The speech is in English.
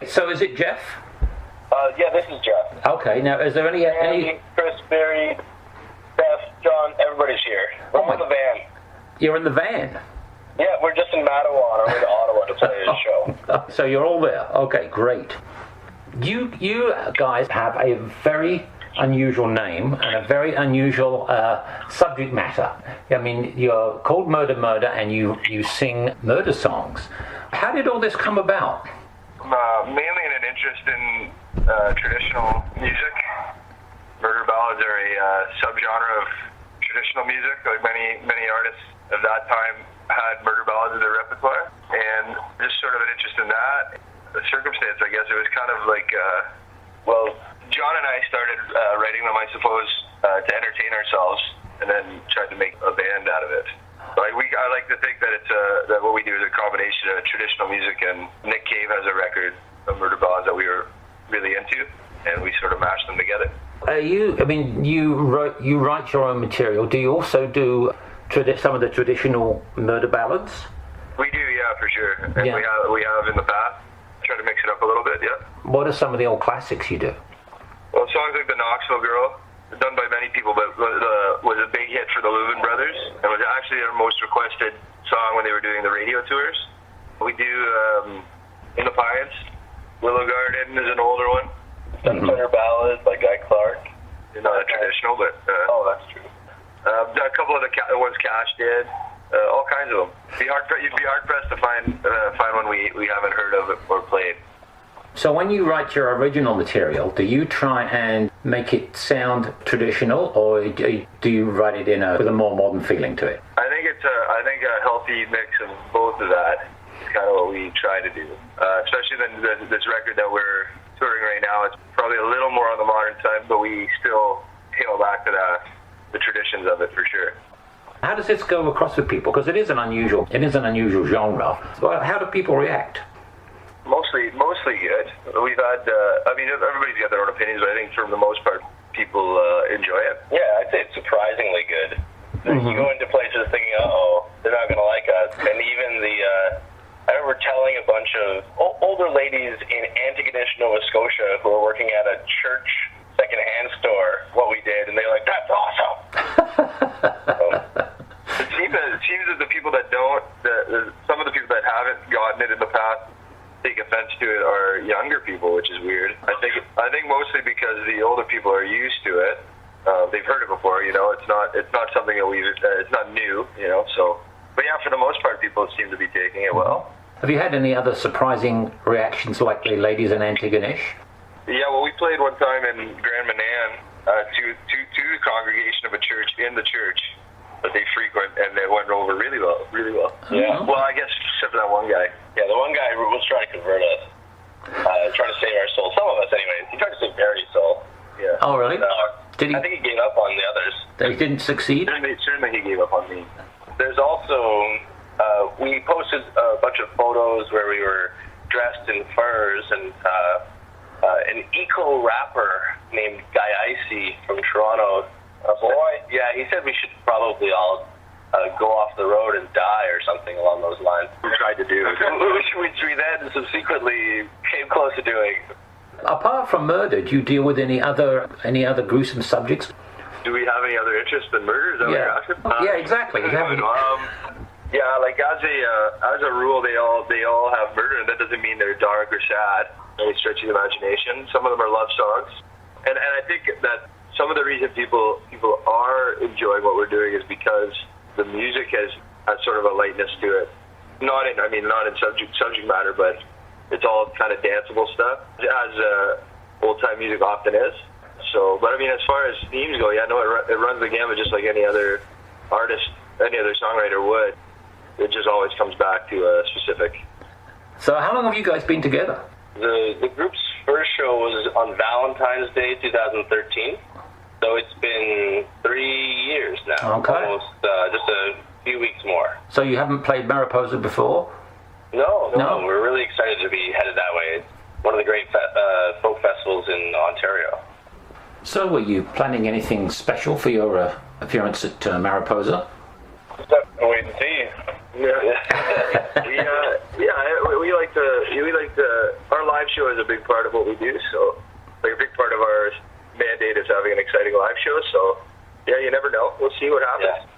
So is it Jeff? Yeah, this is Jeff. Okay, now is there any... Chris, Barry, Beth, John, everybody's here. We're in the van. You're in the van? Yeah, we're just in Mattawa on our way to Ottawa to play a show. So you're all there. Okay, great. You guys have a very unusual name and a very unusual subject matter. I mean, you're called Murder Murder and you sing murder songs. How did all this come about? Mainly an interest in traditional music. Murder ballads are a subgenre of traditional music. Like many artists of that time had murder ballads in their repertoire, and just sort of an interest in that. The circumstance, I guess, it was kind of like, John and I started writing them, I suppose, to entertain ourselves, and then tried to make a band out of it. I like to think that it's that what we do is a combination of traditional music, and Nick Cave has a record of murder ballads that we were really into, and we sort of mashed them together. You write your own material. Do you also do some of the traditional murder ballads? We do, yeah, for sure. And we have in the past. Try to mix it up a little bit, yeah. What are some of the old classics you do? Well, songs like The Knoxville Girl, done by many people, but was a big hit for the Louvin Brothers, and was actually their most requested song when they were doing the radio tours. We do In the Pines, Willow Garden is an older one. Center Ballad by Guy Clark. Not a traditional, but... that's true. A couple of the ones Cash did, all kinds of them. You'd be hard-pressed to find one we haven't heard of or played. So when you write your original material, do you try and make it sound traditional, or do you write it with a more modern feeling to it? I think a healthy mix of both of that is kind of what we try to do. Especially this record that we're touring right now, it's probably a little more on the modern side, but we still hail back to the traditions of it for sure. How does this go across with people? Because it is an unusual genre. So how do people react? Mostly good. We've had, everybody's got their own opinions, but I think for the most part, people enjoy it. Yeah, I'd say it's surprisingly good. Mm-hmm. You go into places thinking, they're not going to like us. And even I remember telling a bunch of older ladies in Antigonish, Nova Scotia, who were working at a church secondhand store what we did, and they were like, that's awesome. It seems that the people that don't, some of the people that haven't gotten it in the past, take offense to it are younger people, which is weird. I think mostly because the older people are used to it. They've heard it before, it's not something that it's not new, so. But yeah, for the most part, people seem to be taking it well. Have you had any other surprising reactions like the ladies in Antigonish? Yeah, well, we played one time in Grand Manan to the congregation of a church in the church that they frequent, and it went over really well. Yeah. Well, I guess except for that one guy. Yeah, the one guy was trying to convert us, trying to save our soul. Some of us, anyways. He tried to save Barry's soul. Yeah. Oh, really? I think he gave up on the others. They didn't succeed? Certainly he gave up on me. There's also, we posted a bunch of photos where we were dressed in furs, and an eco-rapper named Guy Icy from Toronto. Yeah, he said we should probably all go off the road and die or something along those lines. We tried to do. Which we then subsequently came close to doing. Apart from murder, do you deal with any other gruesome subjects? Do we have any other interest in murder? Is that what you're asking? Yeah, exactly. Yeah, like as a rule, they all have murder, and that doesn't mean they're dark or sad. Any stretch of the imagination. Some of them are love songs, and I think that some of the reason people are enjoying what we're doing is because the music has sort of a lightness to it. Not in subject matter, but it's all kind of danceable stuff, as old time music often is. So, but I mean, as far as themes go, yeah, no, it runs the gamut just like any other artist, any other songwriter would. It just always comes back to a specific. So, how long have you guys been together? The group's first show was on Valentine's Day, 2013. So it's been 3 years now. Okay. Almost, just a few weeks more. So you haven't played Mariposa before? No. We're really excited to be headed that way. It's one of the great folk festivals in Ontario. So were you planning anything special for your appearance at Mariposa? Just have to wait and see. Yeah. We like to. Our live live show is a big part of what we do. So, like, a big part of our mandate is having an exciting live show. So, yeah, you never know. We'll see what happens. Yeah.